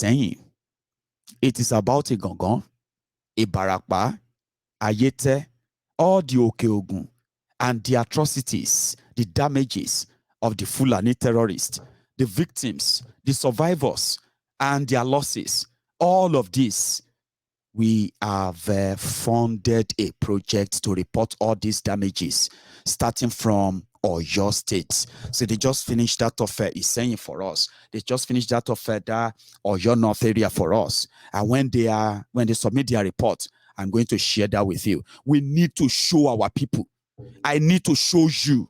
Ìtẹ́yìn. It is about Igangan, Ibarapa, Ayete, all the Oke-Ogun, and the atrocities, the damages of the Fulani terrorists, the victims, the survivors, and their losses. All of this, we have funded a project to report all these damages, starting from Oyo State. So they just finished that of Isenyi for us. They just finished that of that Oyo North area for us. And when they submit their report, I'm going to share that with you. We need to show our people. I need to show you.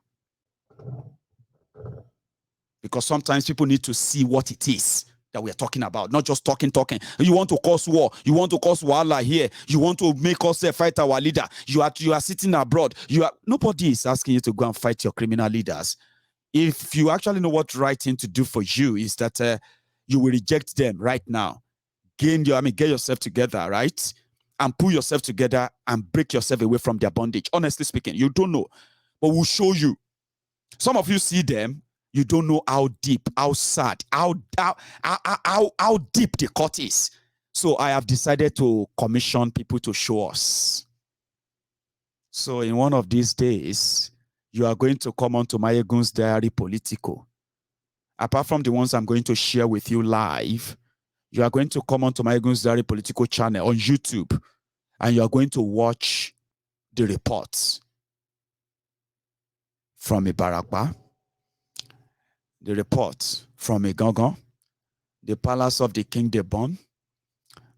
Because sometimes people need to see what it is that we are talking about, not just talking. You want to cause war. You want to cause wahala here. You want to make us fight our leader. You are sitting abroad. Nobody is asking you to go and fight your criminal leaders. If you actually know what right thing to do for you is that you will reject them right now. Get yourself together, right? And pull yourself together and break yourself away from their bondage. Honestly speaking, you don't know, but we'll show you. Some of you see them. You don't know how deep, how sad, how deep the cut is. So I have decided to commission people to show us. So in one of these days, you are going to come onto Mayegun's Diary Politico. Apart from the ones I'm going to share with you live, you are going to come onto Mayegun's Diary Politico channel on YouTube, and you are going to watch the reports from Ibarapa, the report from Igangan, the palace of the king they burned,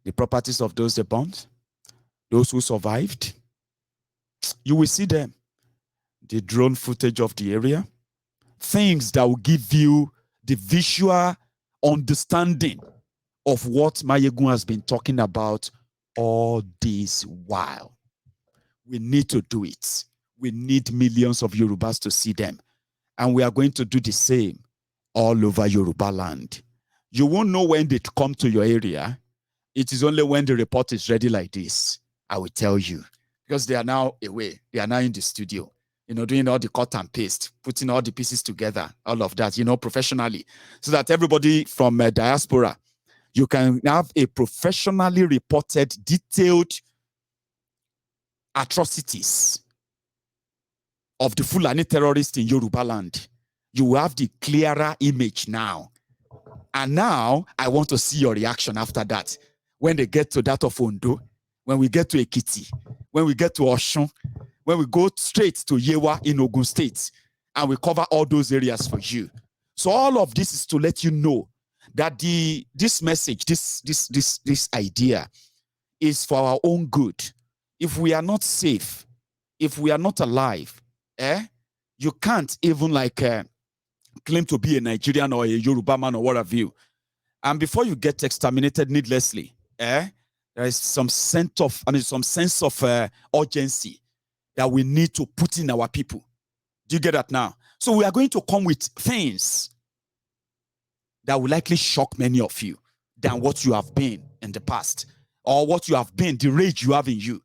the properties of those they burned, those who survived. You will see them. The drone footage of the area. Things that will give you the visual understanding of what Mayegun has been talking about all this while. We need to do it. We need millions of Yorubas to see them. And we are going to do the same all over Yoruba land. You won't know when they come to your area. It is only when the report is ready like this, I will tell you. Because they are now away. They are now in the studio, doing all the cut and paste, putting all the pieces together, all of that, professionally. So that everybody from diaspora, you can have a professionally reported, detailed atrocities of the Fulani terrorists in Yoruba land. You have the clearer image now. And now, I want to see your reaction after that. When they get to that of Ondo, when we get to Ekiti, when we get to Oshun, when we go straight to Yewa in Ogun State, and we cover all those areas for you. So all of this is to let you know that this message, this idea is for our own good. If we are not safe, if we are not alive, you can't even claim to be a Nigerian or a Yoruba man or what have you. And before you get exterminated needlessly, there is some sense of urgency that we need to put in our people. Do you get that now? So we are going to come with things that will likely shock many of you than what you have been in the past, or what you have been, the rage you have in you,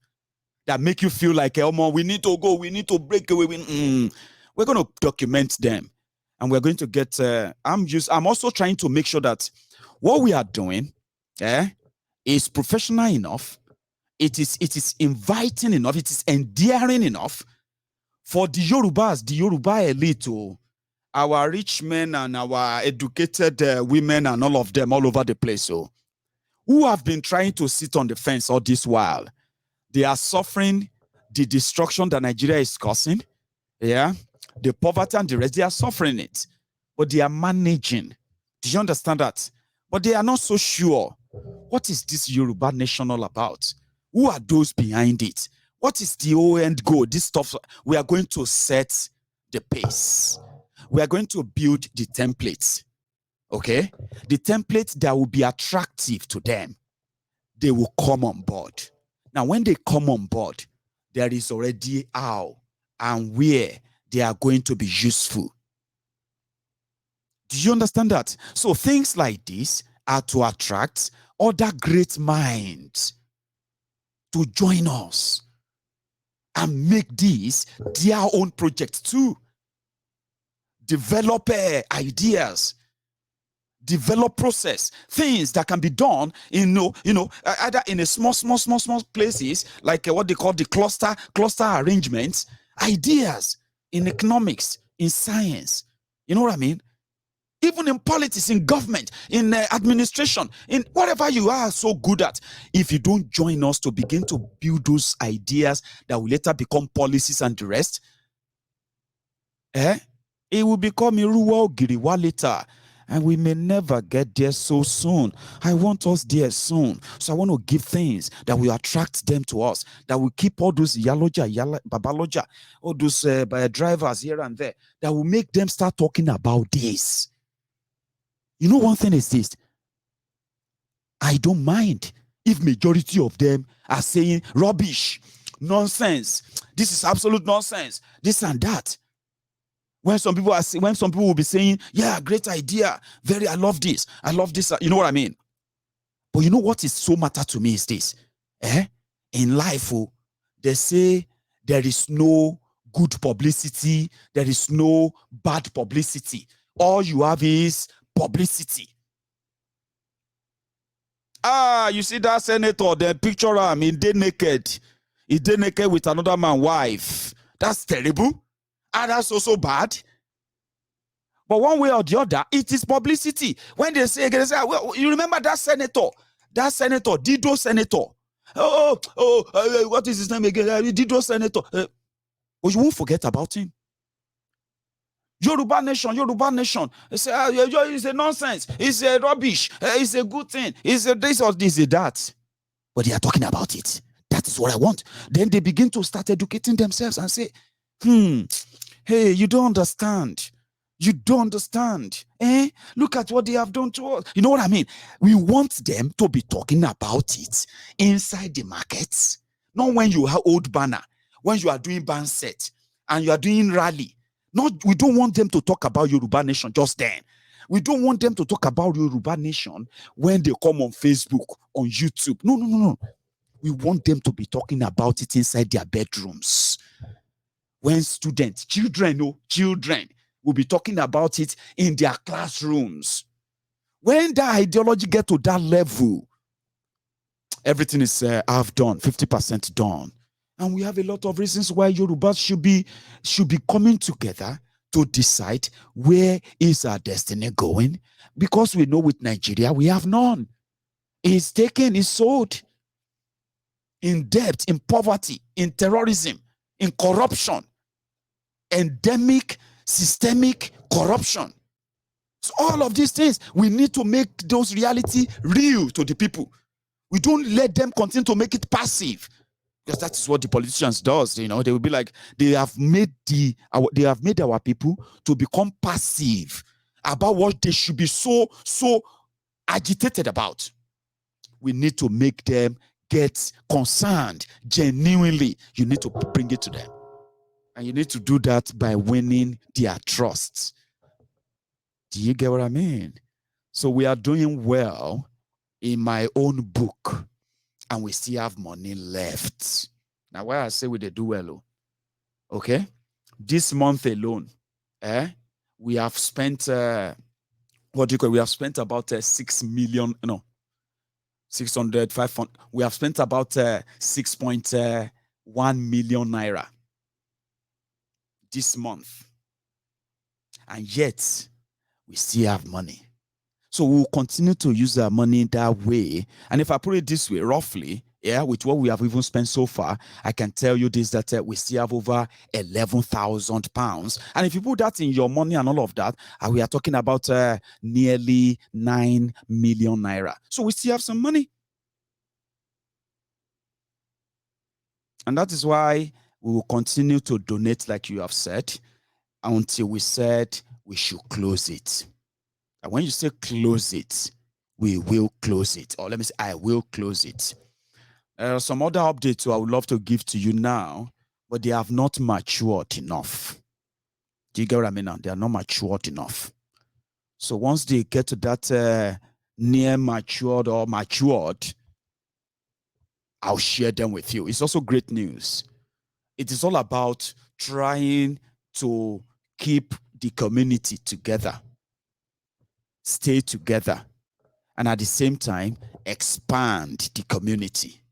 that make you feel like, oh, we need to go, we need to break away. We're going to document them. And we're going to get, I'm also trying to make sure that what we are doing is professional enough. It is inviting enough. It is endearing enough for the Yorubas, the Yoruba elite, our rich men and our educated women and all of them all over the place, who have been trying to sit on the fence all this while. They are suffering the destruction that Nigeria is causing. The poverty and the rest, they are suffering it, but they are managing. Do you understand that? But they are not so sure. What is this Yoruba nation all about? Who are those behind it? What is the whole end goal? This stuff, we are going to set the pace. We are going to build the templates, okay? The templates that will be attractive to them. They will come on board. Now, when they come on board, there is already how and where they are going to be useful. Do you understand that? So things like this are to attract other great minds to join us and make these their own projects too. Develop ideas. develop process, things that can be done in either in a small places like what they call the cluster arrangements, ideas in economics, in science. You know what I mean? Even in politics, in government, in administration, in whatever you are so good at, if you don't join us to begin to build those ideas that will later become policies and the rest, it will become Iruwa Ogiriwa later. And we may never get there so soon. I want us there soon. So I want to give things that will attract them to us, that will keep all those babaloja, all those drivers here and there, that will make them start talking about this. You know, one thing is this. I don't mind if majority of them are saying rubbish, nonsense, this is absolute nonsense, this and that. When some people will be saying, yeah, great idea, I love this, you know what I mean? But you know what is so matter to me is this. In life, they say there is no good publicity, there is no bad publicity. All you have is publicity. You see that senator, the picture him, he dey naked with another man's wife. That's terrible. And that's also bad. But one way or the other, it is publicity. When they say, well, you remember that senator, Dido senator. What is his name again? Dido senator. But you won't forget about him. Yoruba nation. It's a nonsense. It's a rubbish. It's a good thing. It's a this or this or that. But they are talking about it. That is what I want. Then they begin to start educating themselves and say, hey, you don't understand. You don't understand. Look at what they have done to us. You know what I mean? We want them to be talking about it inside the markets. Not when you have old banner, when you are doing band set and you are doing rally. We don't want them to talk about Yoruba nation just then. We don't want them to talk about Yoruba nation when they come on Facebook, on YouTube. No. We want them to be talking about it inside their bedrooms. When students, children will be talking about it in their classrooms. When that ideology get to that level, everything is half done, 50% done. And we have a lot of reasons why Yorubas should be coming together to decide where is our destiny going. Because we know with Nigeria, we have none. It's taken, it's sold. In debt, in poverty, in terrorism, in corruption, endemic, systemic corruption. So all of these things, we need to make those reality real to the people. We don't let them continue to make it passive. Because that is what the politicians does. They will be like, they have made our people to become passive about what they should be so agitated about. We need to make them get concerned genuinely. You need to bring it to them. And you need to do that by winning their trust. Do you get what I mean? So we are doing well in my own book. And we still have money left. Now, why I say we do well, okay? This month alone, we have spent we have spent about 6 million, 600, 500. We have spent about 6.1 million naira this month, and yet we still have money. So we'll continue to use our money that way. And if I put it this way, roughly, with what we have even spent so far, I can tell you this, that we still have over 11,000 pounds. And if you put that in your money and all of that, we are talking about nearly 9 million naira. So we still have some money. And that is why we will continue to donate, like you have said, until we said we should close it. And when you say close it, we will close it. Or let me say, I will close it. There are some other updates I would love to give to you now, but they have not matured enough. Do you get what I mean now? They are not matured enough. So once they get to that near matured or matured, I'll share them with you. It's also great news. It is all about trying to keep the community together. stay together, and at the same time, expand the community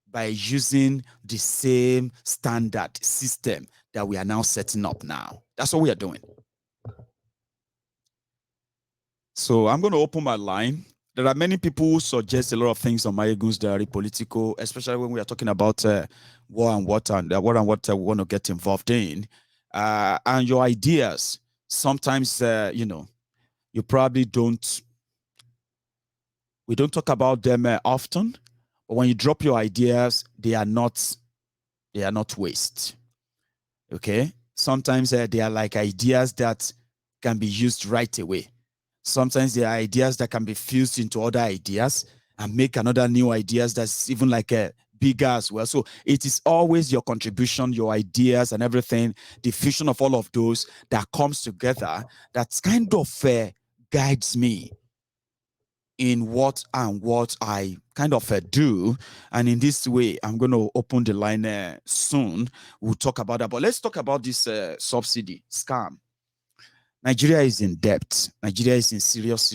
by using the same standard system that we are now setting up now. That's what we are doing. So I'm going to open my line. There are many people who suggest a lot of things on Mayegun's diary, political, especially when we are talking about war and what we want to get involved in. And your ideas, sometimes, you probably don't, we don't talk about them often, but when you drop your ideas, they are not waste. Okay? Sometimes they are like ideas that can be used right away. Sometimes there are ideas that can be fused into other ideas and make another new ideas that's even like a bigger as well. So it is always your contribution, your ideas and everything, the fusion of all of those that comes together that kind of guides me in what I kind of do. And in this way, I'm going to open the line soon. We'll talk about that. But let's talk about this subsidy scam. Nigeria is in debt. Nigeria is in serious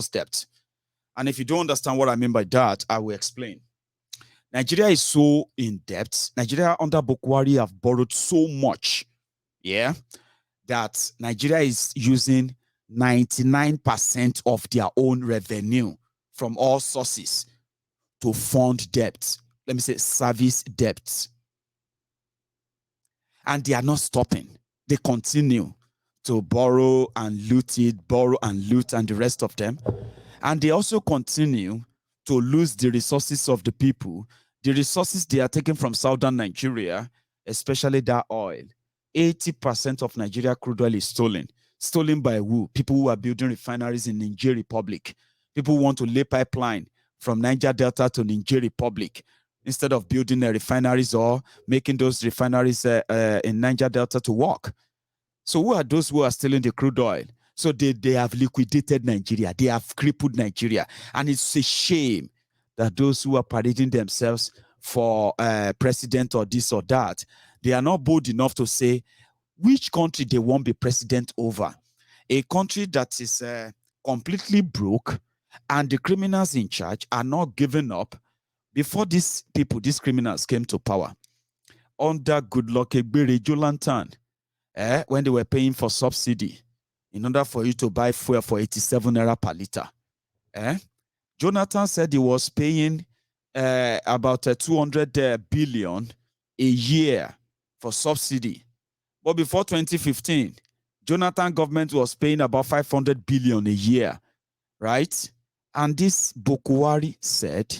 debt. And if you don't understand what I mean by that, I will explain. Nigeria is so in debt. Nigeria under Bukwari have borrowed so much, that Nigeria is using 99% of their own revenue from all sources to fund debt. Let me say service debts. And they are not stopping. They continue to borrow and loot it, borrow and loot, and the rest of them. And they also continue to lose the resources of the people. The resources they are taking from southern Nigeria, especially that oil. 80% of Nigeria crude oil is stolen. Stolen by who? People who are building refineries in Niger Republic. People who want to lay pipeline from Niger Delta to Niger Republic instead of building refineries or making those refineries in Niger Delta to work. So who are those who are stealing the crude oil? So they have liquidated Nigeria. They have crippled Nigeria. And it's a shame that those who are parading themselves for president or this or that, they are not bold enough to say which country they won't be president over. A country that is completely broke and the criminals in charge are not giving up before these criminals came to power. Under Goodluck Ebere Jonathan, when they were paying for subsidy in order for you to buy fuel for 87 naira per liter. Jonathan said he was paying about 200 billion a year for subsidy. But before 2015, Jonathan government was paying about 500 billion a year, right? And this Bukwari said,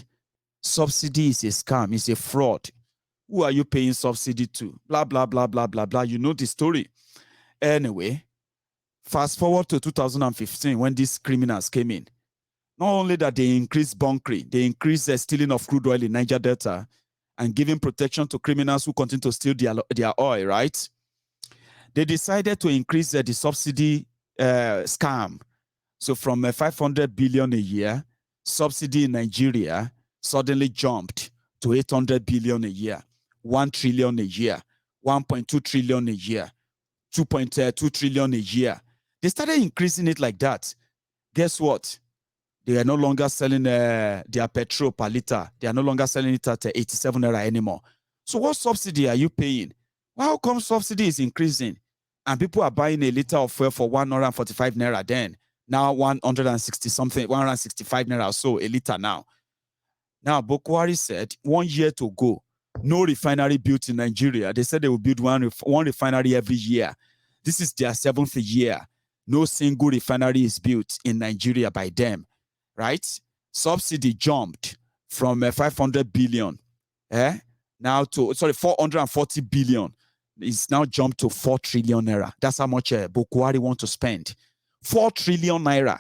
subsidy is a scam, it's a fraud. Who are you paying subsidy to? Blah, blah, blah, blah, blah, blah. You know the story. Anyway, fast forward to 2015 when these criminals came in. Not only that they increased bunkering, they increased the stealing of crude oil in Niger Delta and giving protection to criminals who continue to steal their oil, right? They decided to increase the subsidy scam. So from 500 billion a year, subsidy in Nigeria suddenly jumped to 800 billion a year, 1 trillion a year, 1.2 trillion a year, 2.2 trillion a year. They started increasing it like that. Guess what? They are no longer selling their petrol per liter. They are no longer selling it at 87 naira anymore. So what subsidy are you paying? Well, how come subsidy is increasing? And people are buying a liter of fuel for 145 naira then. Now 160 something, 165 naira or so a liter now. Now, Bukwari said 1 year to go, no refinery built in Nigeria. They said they will build one refinery every year. This is their 7th year. No single refinery is built in Nigeria by them, right? Subsidy jumped from 500 billion, now to, 440 billion. It's now jumped to 4 trillion naira. That's how much Bukwari want to spend. 4 trillion naira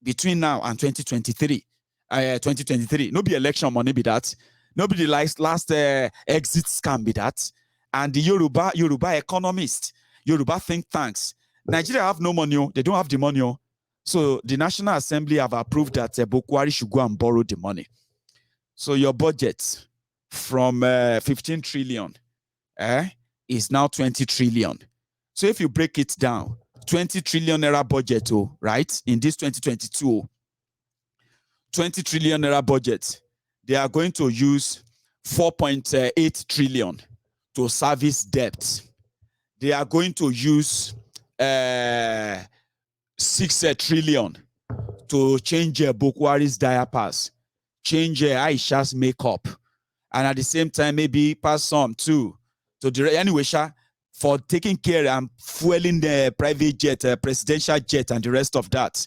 between now and 2023. 2023. No be election money be that. Nobody likes last exit scam be that. And the Yoruba economist, Yoruba think tanks. Nigeria have no money. They don't have the money. So the National Assembly have approved that Bukwari should go and borrow the money. So your budget from 15 trillion is now 20 trillion. So if you break it down, 20 trillion naira budget, right? In this 2022, 20 trillion naira budget, they are going to use 4.8 trillion to service debt. They are going to use 6 trillion to change Bokwari's diapers, change Aisha's makeup, and at the same time, maybe pass some too. So anyway, for taking care and fueling the private jet, presidential jet, and the rest of that,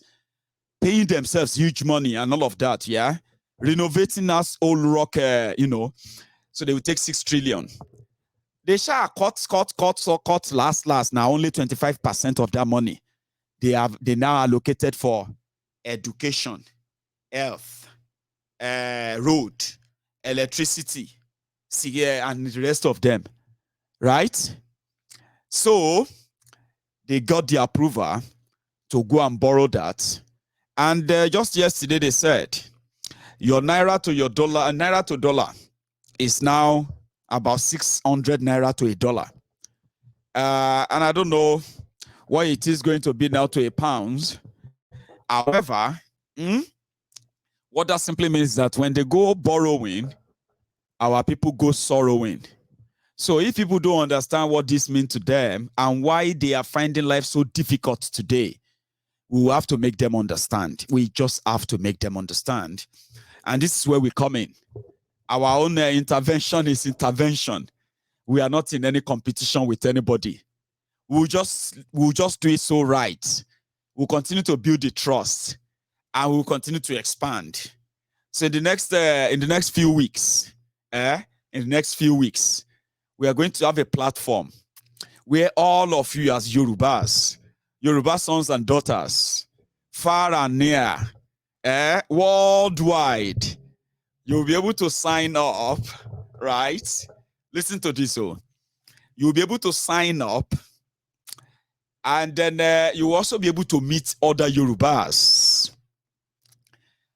paying themselves huge money and all of that, yeah, renovating us old rock, so they will take 6 trillion. They shall cut last. Now only 25% of that money they now allocated for education, health, road, electricity, and the rest of them, right? So they got the approval to go and borrow that. And just yesterday they said your naira to your dollar, naira to dollar is now about 600 naira to a dollar. And I don't know what it is going to be now to a pound. However, what that simply means is that when they go borrowing, our people go sorrowing. So if people don't understand what this means to them and why they are finding life so difficult today, we will have to make them understand. We just have to make them understand. And this is where we come in. Our own intervention is intervention. We are not in any competition with anybody. We'll just do it so right. We'll continue to build the trust, and we'll continue to expand. So in the next few weeks, we are going to have a platform where all of you as Yorubas, Yoruba sons and daughters, far and near, worldwide, you'll be able to sign up, right? Listen to this, you'll be able to sign up, and then you'll also be able to meet other Yorubas.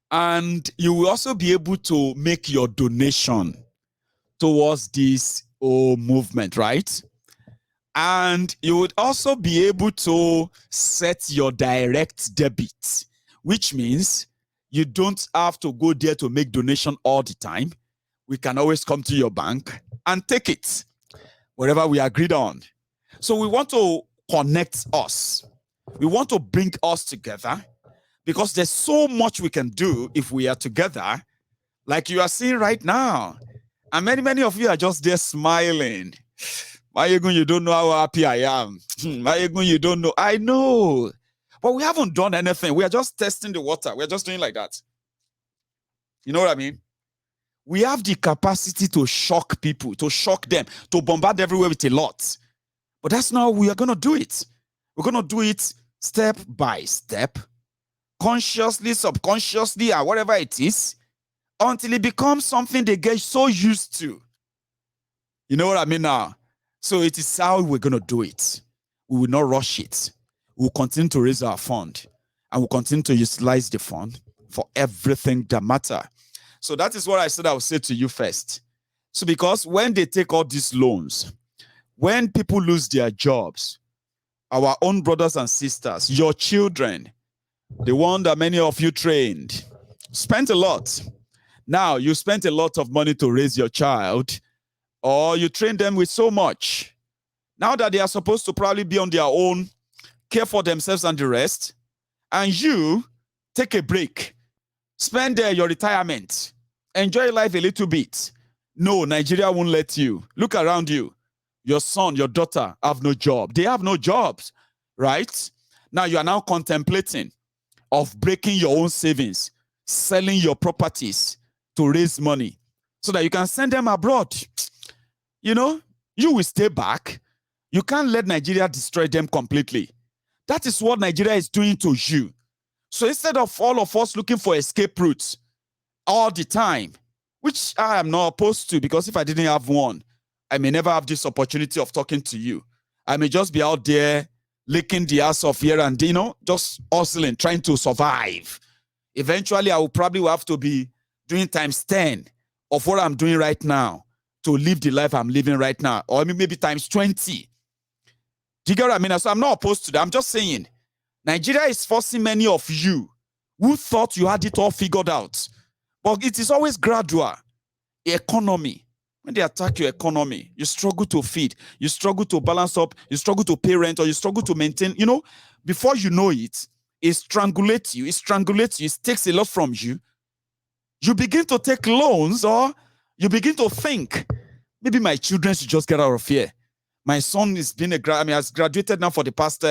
And you will also be able to make your donation towards this movement, right? And you would also be able to set your direct debit, which means you don't have to go there to make donation all the time. We can always come to your bank and take it, whatever we agreed on. So we want to connect us. We want to bring us together because there's so much we can do if we are together, like you are seeing right now. And many of you are just there smiling. Mayegun, you don't know how happy I am. Mayegun, you don't know. I know. But we haven't done anything. We are just testing the water. We're just doing like that. You know what I mean? We have the capacity to shock people, to shock them, to bombard everywhere with a lot. But that's not how we are going to do it. We're going to do it step by step, consciously, subconsciously, or whatever it is, until it becomes something they get so used to. You know what I mean now? So it is how we're going to do it. We will not rush it. We'll continue to raise our fund, and we'll continue to utilize the fund for everything that matters. So that is what I said I would say to you first. So because when they take all these loans, when people lose their jobs, our own brothers and sisters, your children, the one that many of you trained, spent a lot. Now you spent a lot of money to raise your child, or you train them with so much. Now that they are supposed to probably be on their own, care for themselves and the rest, and you take a break, spend your retirement, enjoy life a little bit. No, Nigeria won't let you. Look around you. Your son, your daughter have no job. They have no jobs, right? Now you are now contemplating of breaking your own savings, selling your properties to raise money so that you can send them abroad. You know, you will stay back. You can't let Nigeria destroy them completely. That is what Nigeria is doing to you. So instead of all of us looking for escape routes all the time, which I am not opposed to, because if I didn't have one, I may never have this opportunity of talking to you. I may just be out there licking the ass off here and, just hustling, trying to survive. Eventually, I will probably have to be doing times 10 of what I'm doing right now to live the life I'm living right now, or maybe times 20 Do you get what I mean? So I'm not opposed to that. I'm just saying, Nigeria is forcing many of you who thought you had it all figured out. But it is always gradual. Economy. When they attack your economy, you struggle to feed, you struggle to balance up, you struggle to pay rent, or you struggle to maintain, before you know it, it strangulates you, it takes a lot from you. You begin to take loans, or you begin to think, maybe my children should just get out of here. My son has graduated now for the past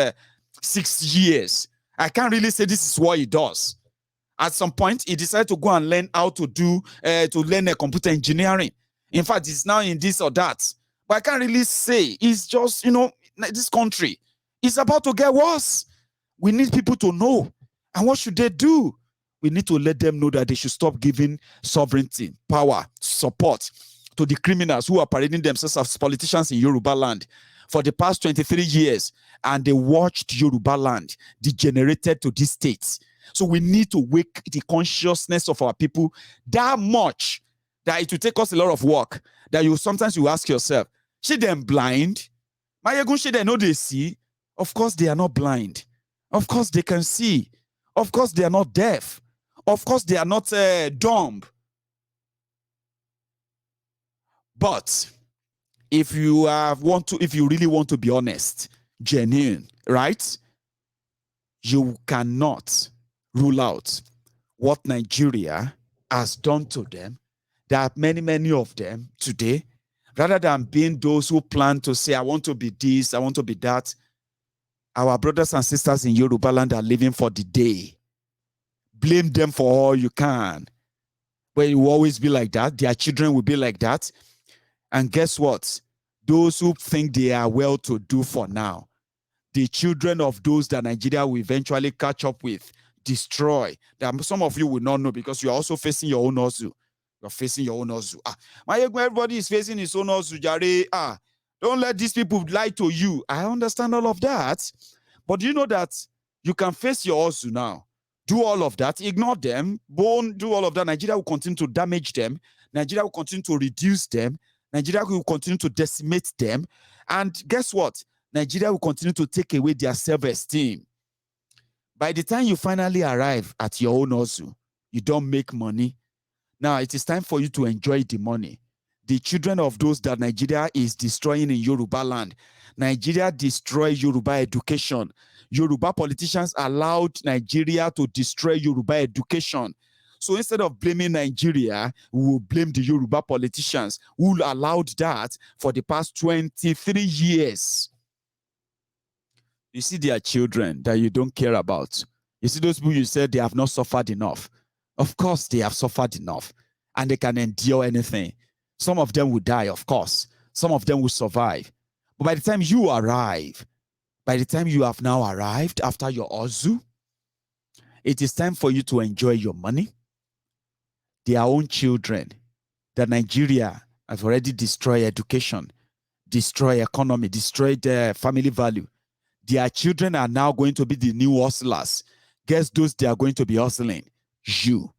6 years. I can't really say this is what he does. At some point, he decided to go and learn how to learn computer engineering. In fact, he's now in this or that. But I can't really say. It's just, this country is about to get worse. We need people to know. And what should they do? We need to let them know that they should stop giving sovereignty, power, support to the criminals who are parading themselves as politicians in Yoruba land for the past 23 years. And they watched Yoruba land degenerated to these states. So we need to wake the consciousness of our people that much that it will take us a lot of work. That sometimes you ask yourself, should they blind? Should they know they see? Of course they are not blind. Of course they can see. Of course they are not deaf. Of course they are not dumb. But if you really want to be honest, genuine, right? You cannot rule out what Nigeria has done to them. There are many, many of them today. Rather than being those who plan to say, I want to be this, I want to be that, our brothers and sisters in Yoruba land are living for the day. Blame them for all you can. But it will always be like that. Their children will be like that. And guess what? Those who think they are well to do for now, the children of those that Nigeria will eventually catch up with, destroy. That some of you will not know because you're also facing your own ozu. You're facing your own ozu. Everybody is facing his own ozu, Jare. Don't let these people lie to you. I understand all of that. But do you know that you can face your ozu now? Do all of that. Ignore them. Do all of that. Nigeria will continue to damage them. Nigeria will continue to reduce them. Nigeria will continue to decimate them. And guess what? Nigeria will continue to take away their self-esteem. By the time you finally arrive at your own ozu, you don't make money. Now, it is time for you to enjoy the money. The children of those that Nigeria is destroying in Yoruba land. Nigeria destroyed Yoruba education. Yoruba politicians allowed Nigeria to destroy Yoruba education. So instead of blaming Nigeria, we will blame the Yoruba politicians who allowed that for the past 23 years. You see their children that you don't care about. You see those people you said they have not suffered enough. Of course, they have suffered enough and they can endure anything. Some of them will die, of course. Some of them will survive. But by the time you arrive, by the time you have now arrived after your ozu, it is time for you to enjoy your money. Their own children, that Nigeria has already destroyed education, destroyed economy, destroyed their family value. Their children are now going to be the new hustlers. Guess those they are going to be hustling? You.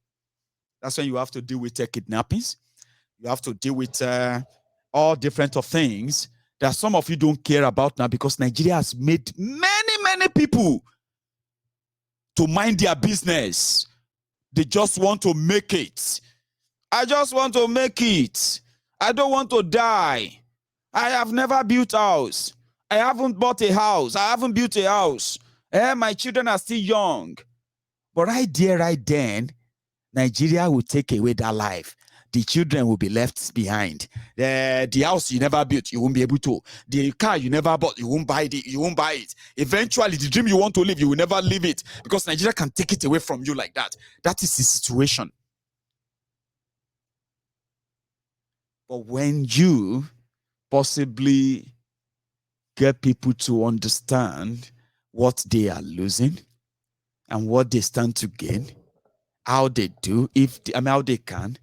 That's when you have to deal with kidnappings. You have to deal with all different of things that some of you don't care about now because Nigeria has made many, many people to mind their business. They just want to make it. I just want to make it. I don't want to die. I have never built a house. I haven't bought a house. I haven't built a house. My children are still young. But right there, right then, Nigeria will take away that life. The children will be left behind. The house you never built, you won't be able to. The car you never bought, you won't buy it. You won't buy it. Eventually, the dream you want to live, you will never live it because Nigeria can take it away from you like that. That is the situation. But when you possibly get people to understand what they are losing and what they stand to gain, how they do, how they can,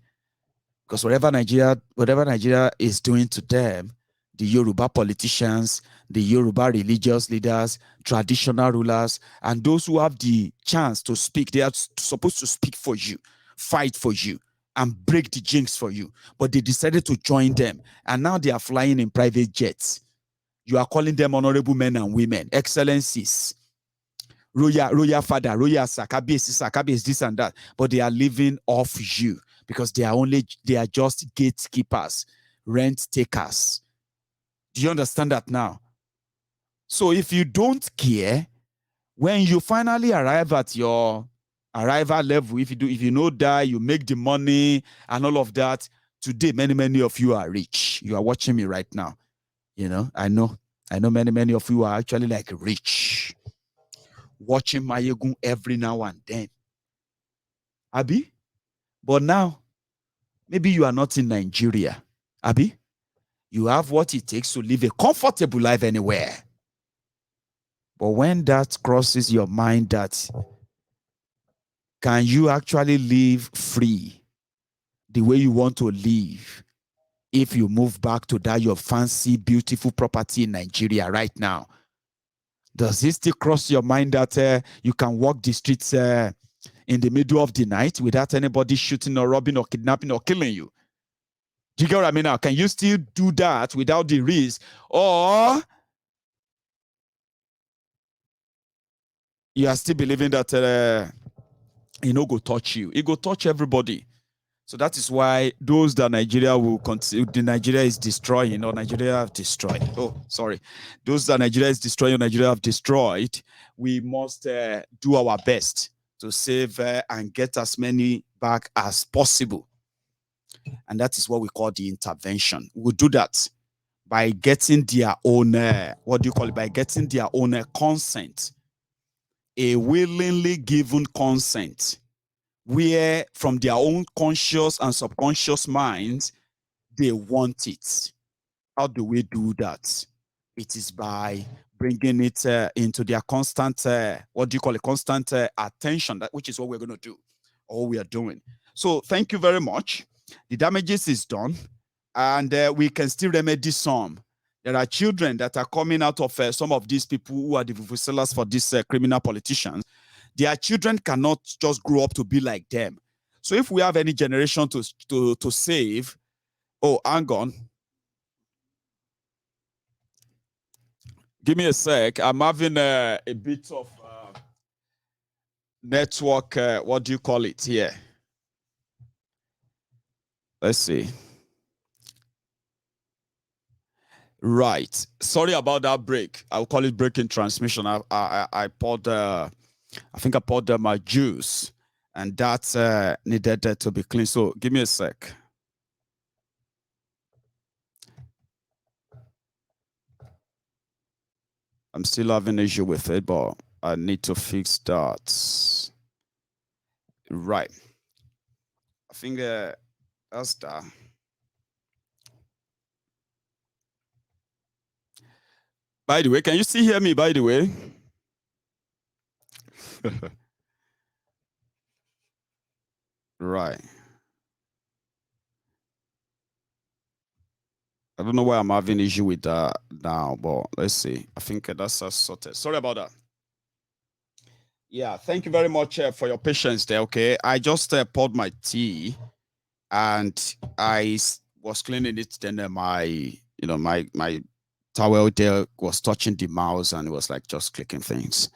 because whatever Nigeria is doing to them, the Yoruba politicians, the Yoruba religious leaders, traditional rulers, and those who have the chance to speak, they are supposed to speak for you, fight for you, and break the jinx for you. But they decided to join them, and now they are flying in private jets. You are calling them honorable men and women, excellencies, royal father, royal Sakabi is this and that, but they are living off you because they are just gatekeepers, rent takers. Do you understand that now? So if you don't care, when you finally arrive at your arrival level, if you know that you make the money and all of that, today many of you are rich. You are watching me right now. I know many of you are actually like rich, watching Mayegun every now and then. Abi? But now, maybe you are not in Nigeria. Abi? You have what it takes to live a comfortable life anywhere. But when that crosses your mind, that can you actually live free the way you want to live if you move back to that your fancy, beautiful property in Nigeria right now? Does it still cross your mind that you can walk the streets in the middle of the night without anybody shooting or robbing or kidnapping or killing you? Do you get what I mean now? Can you still do that without the risk? Or you are still believing that go touch you? It go touch everybody. So that is why those that Nigeria will continue, the Nigeria is destroying, or Nigeria have destroyed. Oh, sorry. Those that Nigeria is destroying, or Nigeria have destroyed, we must do our best to save and get as many back as possible. And that is what we call the intervention. We'll do that by getting their own, by getting their own consent, a willingly given consent, where from their own conscious and subconscious minds, they want it. How do we do that? It is by bringing it into their constant, constant attention, which is what we're going to do, or we are doing. So thank you very much. The damages is done, and we can still remedy some. There are children that are coming out of some of these people who are the vuvuzelas for these criminal politicians. Their children cannot just grow up to be like them. So if we have any generation to save, oh, hang on. Give me a sec. I'm having a bit of network, what do you call it here? Let's see. Right. Sorry about that break. I'll call it break in transmission. I poured, I think I poured my juice, and that needed to be clean. So give me a sec. I'm still having an issue with it, but I need to fix that. Right. I think that's that. By the way, can you still hear me, by the way? Right. I don't know why I'm having issue with that now, but let's see. I think that's sorted. Sorry about that. Yeah, thank you very much for your patience there. Okay, I just poured my tea, and I was cleaning it. Then my towel there was touching the mouse, and it was like just clicking things.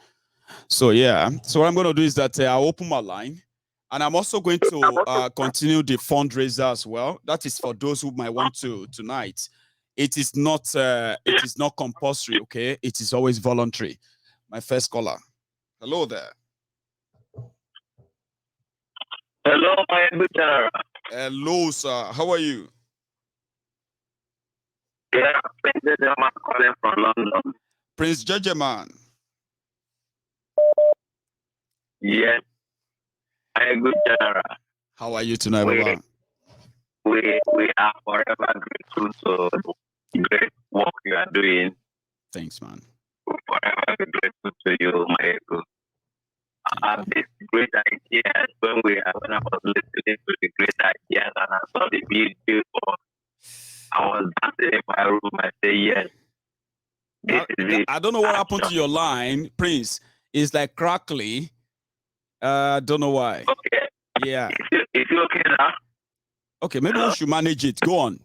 So yeah, so what I'm going to do is that I'll open my line, and I'm also going to continue the fundraiser as well. That is for those who might want to tonight. It is not compulsory. Okay, it is always voluntary. My first caller. Hello there. Hello, my good general. Hello, sir. How are you? Yeah, Prince Jejeman calling from London. Prince Jejeman. Yes, my good general. How are you tonight, Baba? We are forever grateful to the great work you are doing. Thanks, man. We're forever grateful to you, my good. This great ideas when I was listening to the great ideas and I saw the video, I was dancing in my room. I say yes. I don't know what happened to your line, Prince. It's like crackly. Don't know why. Okay. Yeah. Is it okay now? Okay, maybe we should manage it. Go on.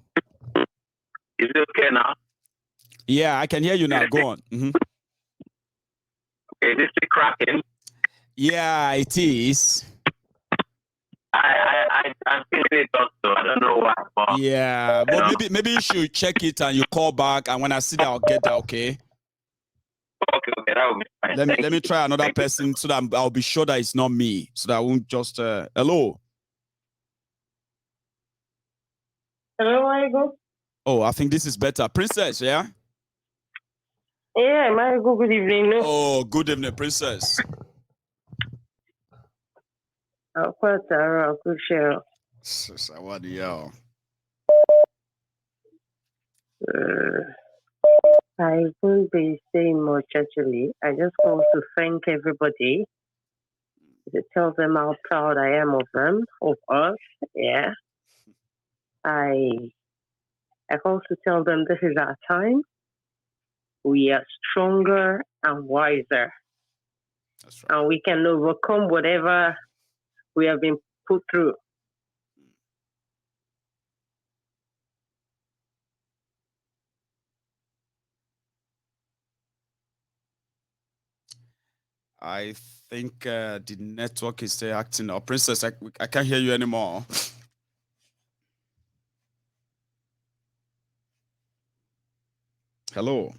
Is it okay now? Yeah, I can hear you now. Go on. Okay, this is cracking. Yeah, it is. I'm feeling it also. I don't know why. But, yeah, but maybe you should check it and you call back, and when I see that, I'll get that. Okay. Okay, that will be fine. Let me try another person so that I'll be sure that it's not me, so that I won't just. Hello. Hello, Michael. Oh, I think this is better, Princess. Yeah. Yeah, Michael. Good evening. Oh, good evening, Princess. Good share. What the hell? I won't be saying much actually. I just want to thank everybody. To tell them how proud I am of them, of us. Yeah. I also tell them this is our time. We are stronger and wiser. That's right. And we can overcome whatever we have been put through. I think the network is still acting up. Princess, I can't hear you anymore. Hello.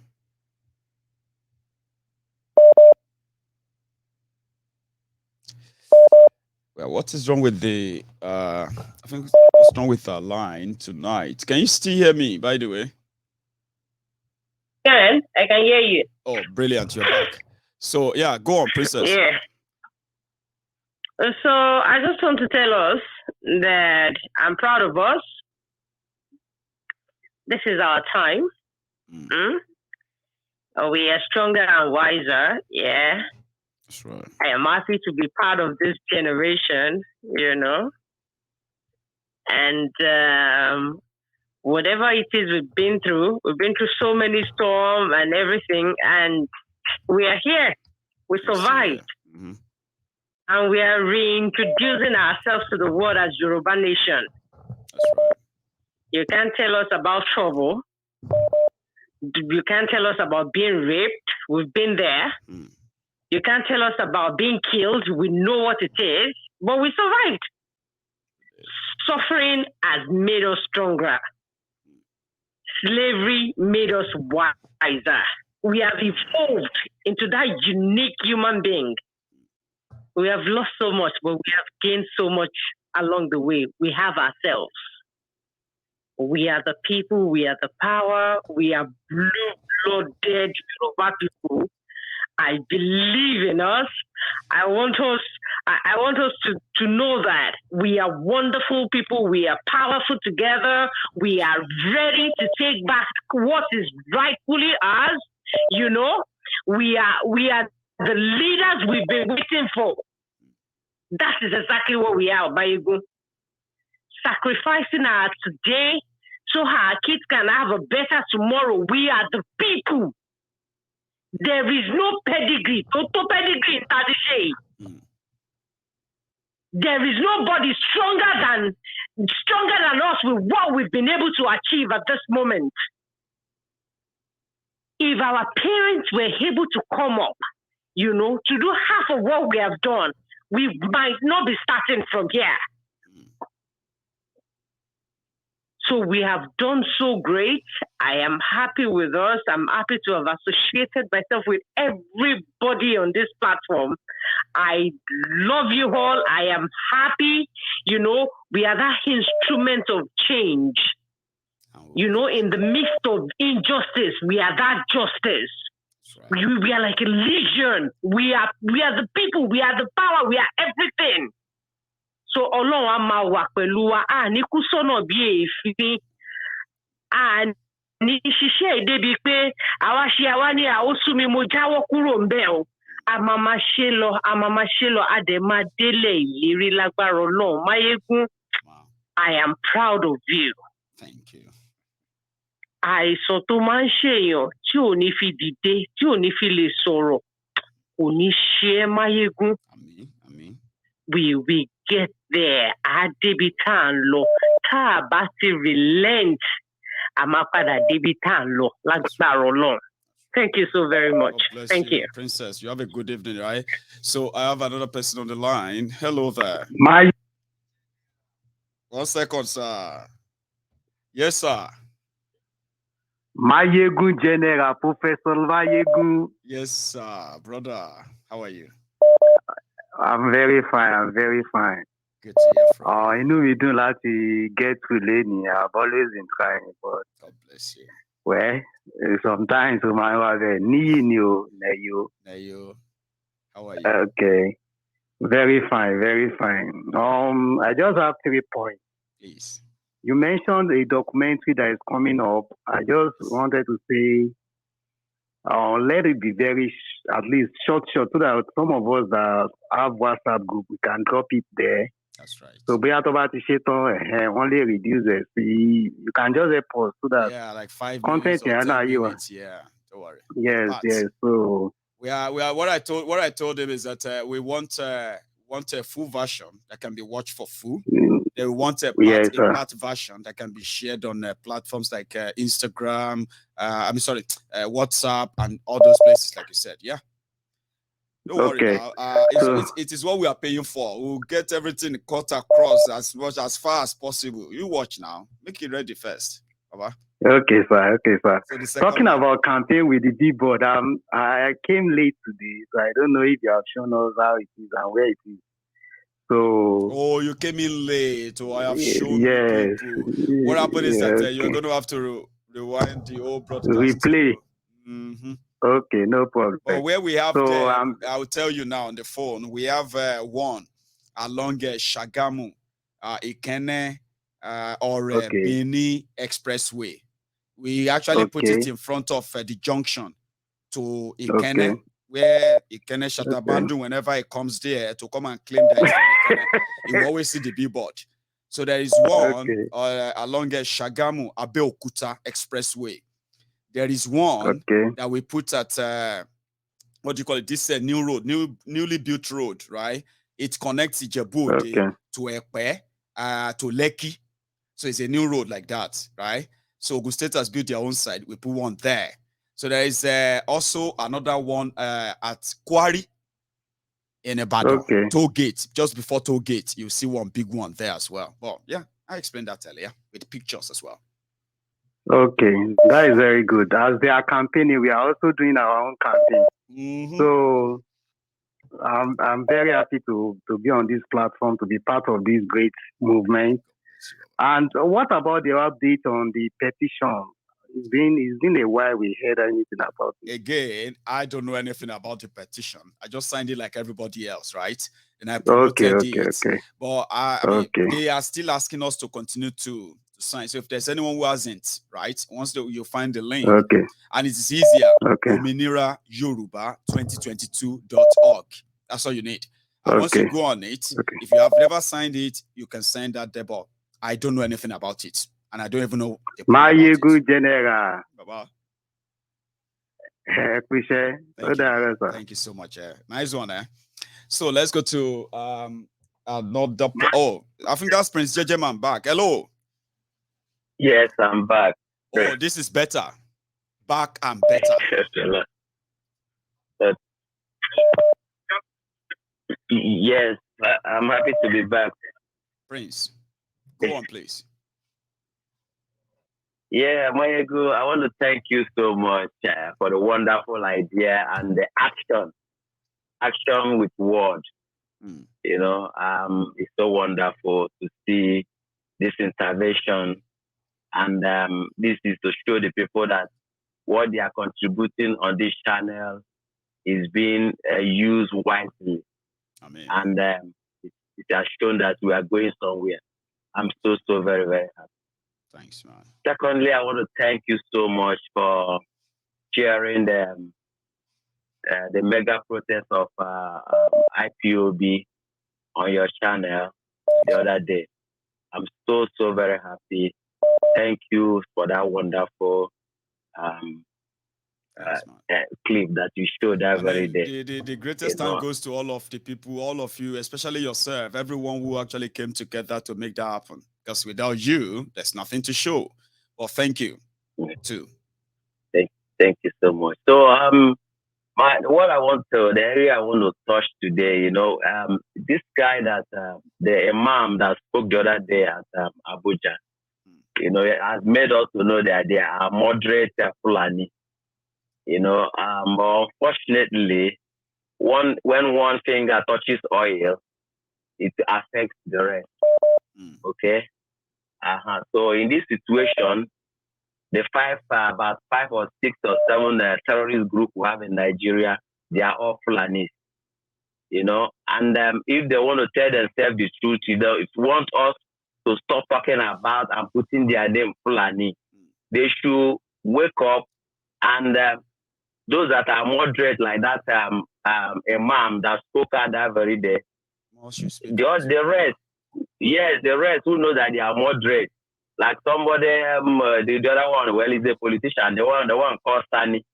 Well, what is wrong with the I think what's wrong with our line tonight? Can you still hear me, by the way? I can hear you. Oh, brilliant, you're back. So yeah, go on, Princess. Yeah. So I just want to tell us that I'm proud of us. This is our time. We are stronger and wiser. Yeah. That's right. I am happy to be part of this generation, And whatever it is we've been through so many storms and everything, and we are here. We survived. Mm-hmm. And we are reintroducing ourselves to the world as Yoruba nation. That's right. You can't tell us about trouble. You can't tell us about being raped. We've been there. You can't tell us about being killed. We know what it is, but we survived. Suffering has made us stronger. Slavery made us wiser. We have evolved into that unique human being. We have lost so much, but we have gained so much along the way. We have ourselves. We are the people. We are the power. We are blue-blooded Yoruba people. I believe in us. I want us to know that we are wonderful people. We are powerful together. We are ready to take back what is rightfully ours. We are the leaders we've been waiting for. That is exactly what we are, Baigu. Sacrificing our today so our kids can have a better tomorrow. We are the people. There is no pedigree, total pedigree in Tadishe. There is nobody stronger than us with what we've been able to achieve at this moment. If our parents were able to come up, to do half of what we have done, we might not be starting from here. So we have done so great. I am happy with us. I'm happy to have associated myself with everybody on this platform. I love you all. I am happy. We are that instrument of change. In the midst of injustice, we are that justice. Right. We are like a legion. We are the people. We are the power. We are everything. So Ọlọ́run á máa wà pẹ̀lú wa, ní kú sọ́nà bí èéfín, ní ṣiṣẹ́ ìdébi pé àwa ní àwòsùnmi mo jáwọ́ kúrò ńbẹ̀ o. A máa ṣe lọ, a dẹ̀ máa délẹ̀ ìlérí lágbára Ọlọ́run. Máyégún, I am proud of you. Thank you. Àìsàn tó máa ń ṣèyàn tí ò ní fi dìde, tí ò ní fi lè sọ̀rọ̀, kò ní ṣe ẹ́ Máyégún. Àmín. We will get there. Adébítà ń lọ. Tá a bá ti relent Amapada Debitan Lagbaro. Thank you so very much. Thank you. Princess. You have a good evening, right? So I have another person on the line. Hello there. 1 second, sir. Yes, sir. Mayegun General, Professor Mayegun. Yes, sir. Brother, how are you? I'm very fine. Good to hear from you. I know we do like to get to Lenny. I've always been trying, but God bless you. well, sometimes my wife Niyo. How are you? Okay. Very fine. I just have 3 points. Please. You mentioned a documentary that is coming up. I just wanted to say, let it be very, at least short, so that some of us that have WhatsApp group, we can drop it there. That's right. So, be out about the only reduce the fee. You can just help us so that like 5 content minutes or 10 minutes. Yeah, don't worry. Yes. So we are. What I told him is that we want a full version that can be watched for full. They want a part version that can be shared on platforms like Instagram. WhatsApp and all those places, like you said. Yeah. Don't worry now. It is what we are paying for. We'll get everything cut across as far as possible. You watch now. Make it ready first. Baba. Okay, sir. So talking about campaign with the billboard, I came late today, so I don't know if you have shown us how it is and where it is. So. You came in late. I have shown people. What happened is that you're going to have to rewind the old broadcast. Replay. Mm-hmm. Okay, no problem. But where we have I'll tell you now on the phone, we have one along Shagamu, Ikene, or Bini Expressway. We actually put it in front of the junction to Ikene, where Ikene Shatabandu, whenever it comes there to come and claim that it's from Ikene, you always see the billboard. So there is one along Shagamu, Abeokuta Expressway. There is one that we put at what do you call it? This newly built road, right? It connects Ijebu to Epe, to Lekki. So it's a new road like that, right? So Ogun State has built their own side. We put one there. So there is also another one at Quarry in Ibadan. Toll gate, just before toll gate, you see one big one there as well. Well, yeah, I explained that earlier with pictures as well. Okay, that is very good. As they are campaigning, we are also doing our own campaign. Mm-hmm. So I'm very happy to be on this platform, to be part of this great movement. And what about the update on the petition? It's been a while we heard anything about it. Again, I don't know anything about the petition. I just signed it like everybody else, right? And I promoted it. But I mean, they are still asking us to continue to sign. So if there's anyone who hasn't, right, once you find the link, and it's easier, Ominira Yoruba 2022.org. That's all you need. And once you go on it, if you have never signed it, you can sign that there. But I don't know anything about it. And I don't even know. Mayegun General. Baba. Thank you so much. Nice one. So let's go to another. I think that's Prince JJ Man back. Hello. Yes, I'm back. Oh, this is better. Back and better. Yes, I'm happy to be back. Prince, go on, please. Yeah, Mayegu, I want to thank you so much for the wonderful idea and the action with words. You know, it's so wonderful to see this intervention, and this is to show the people that what they are contributing on this channel is being used wisely. Amen. And it has shown that we are going somewhere. I'm so very, very happy. Thanks, man. Secondly, I want to thank you so much for sharing the mega protest of IPOB on your channel the other day. I'm so very happy. Thank you for that wonderful clip that you showed that very day. The greatest thanks goes to all of the people, all of you, especially yourself, everyone who actually came together to make that happen. Because without you, there's nothing to show. Well, thank you. too. Thank you so much. So the area I want to touch today, this guy that the imam that spoke the other day at Abuja, has made us to know that they are moderate Fulani. Unfortunately, when one finger touches oil, it affects the rest. Okay. So in this situation, the about 5 or 6 or 7 terrorist groups we have in Nigeria, they are all Fulanis. And if they want to tell themselves the truth, if you want us to stop talking about and putting their name Fulani, they should wake up and those that are moderate like that imam that spoke out that very day, the rest, yes, the rest who know that they are moderate. Like somebody, the other one, well, he's a politician. The one called Sani,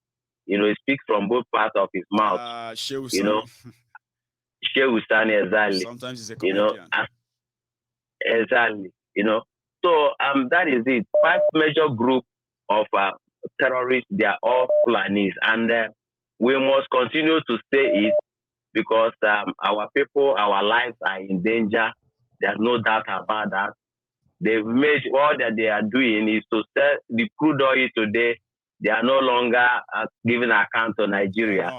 he speaks from both parts of his mouth. Shehu Sani, exactly. Sometimes he's a comedian. Exactly. So that is it. 5 major groups of terrorists, they are all Fulanis, and we must continue to say it because our people, our lives are in danger. There's no doubt about that. They've made all that they are doing is to sell the crude oil today. They are no longer giving account to Nigeria.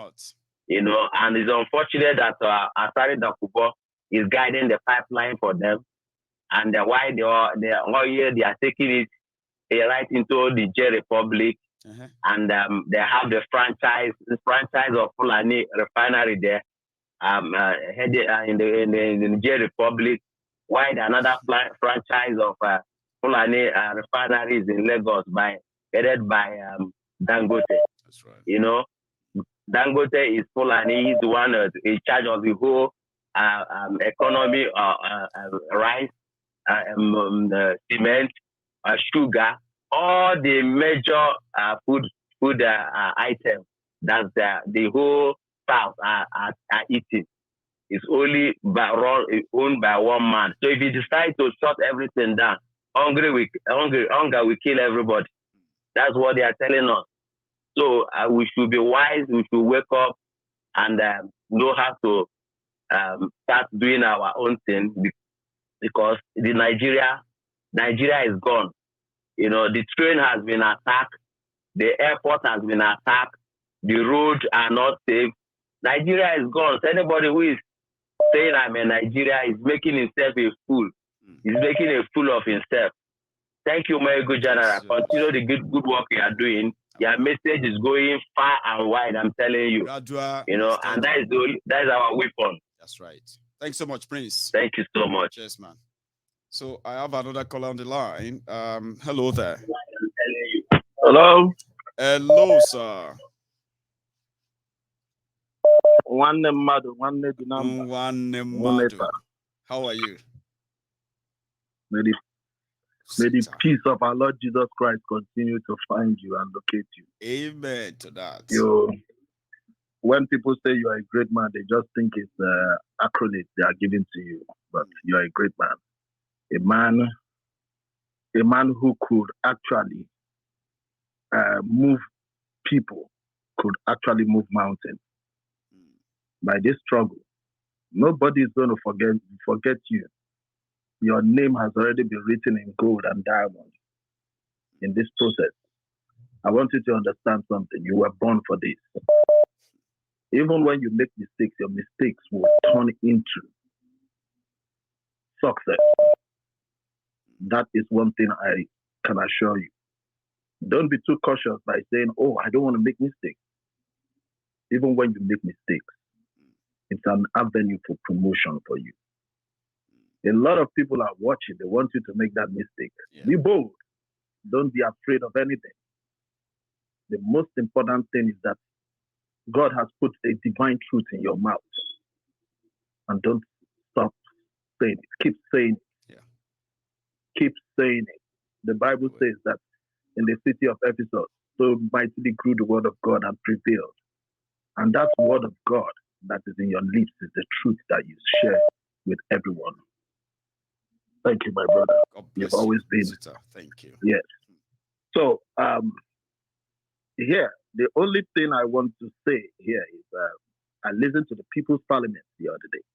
And it's unfortunate that Asari Dakubo is guiding the pipeline for them. And why they are taking it right into the J Republic. And they have the franchise of Fulani refinery there, headed in the J Republic. While another franchise of Fulani refineries in Lagos headed by Dangote. That's right. Dangote is Fulani. He's the one in charge of the whole economy, rice, cement, sugar, all the major food items that the whole South are eating. It's only owned by one man. So if you decide to shut everything down, hunger will kill everybody. That's what they are telling us. So we should be wise. We should wake up and know how to start doing our own thing because Nigeria is gone. The train has been attacked. The airport has been attacked. The roads are not safe. Nigeria is gone. So anybody who is saying I'm in Nigeria is making himself a fool. He's making a fool of himself. Thank you, my good general. Continue the good work you are doing. Your message is going far and wide. I'm telling you. And that is our weapon. That's right. Thanks so much, Prince. Thank you so much. Cheers, man. So I have another caller on the line. Hello there. Hello. Hello, sir. One How are you? May the peace of our Lord Jesus Christ continue to find you and locate you. Amen to that. When people say you are a great man, they just think it's accolades they are giving to you. But you are a great man. A man who could actually move people, could actually move mountains. By this struggle, nobody is going to forget you. Your name has already been written in gold and diamond in this process. I want you to understand something. You were born for this. Even when you make mistakes, your mistakes will turn into success. That is one thing I can assure you. Don't be too cautious by saying, oh, I don't want to make mistakes. Even when you make mistakes, it's an avenue for promotion for you. A lot of people are watching. They want you to make that mistake. Yeah. Be bold. Don't be afraid of anything. The most important thing is that God has put a divine truth in your mouth. And don't stop saying it. Keep saying it. Yeah. Keep saying it. The Bible says that in the city of Ephesus, so mightily grew the word of God and prevailed. And that word of God that is in your lips is the truth that you share with everyone. Thank you, my brother. God bless You've always been. Thank you. Yes. So here, the only thing I want to say here is I listened to the People's Parliament the other day.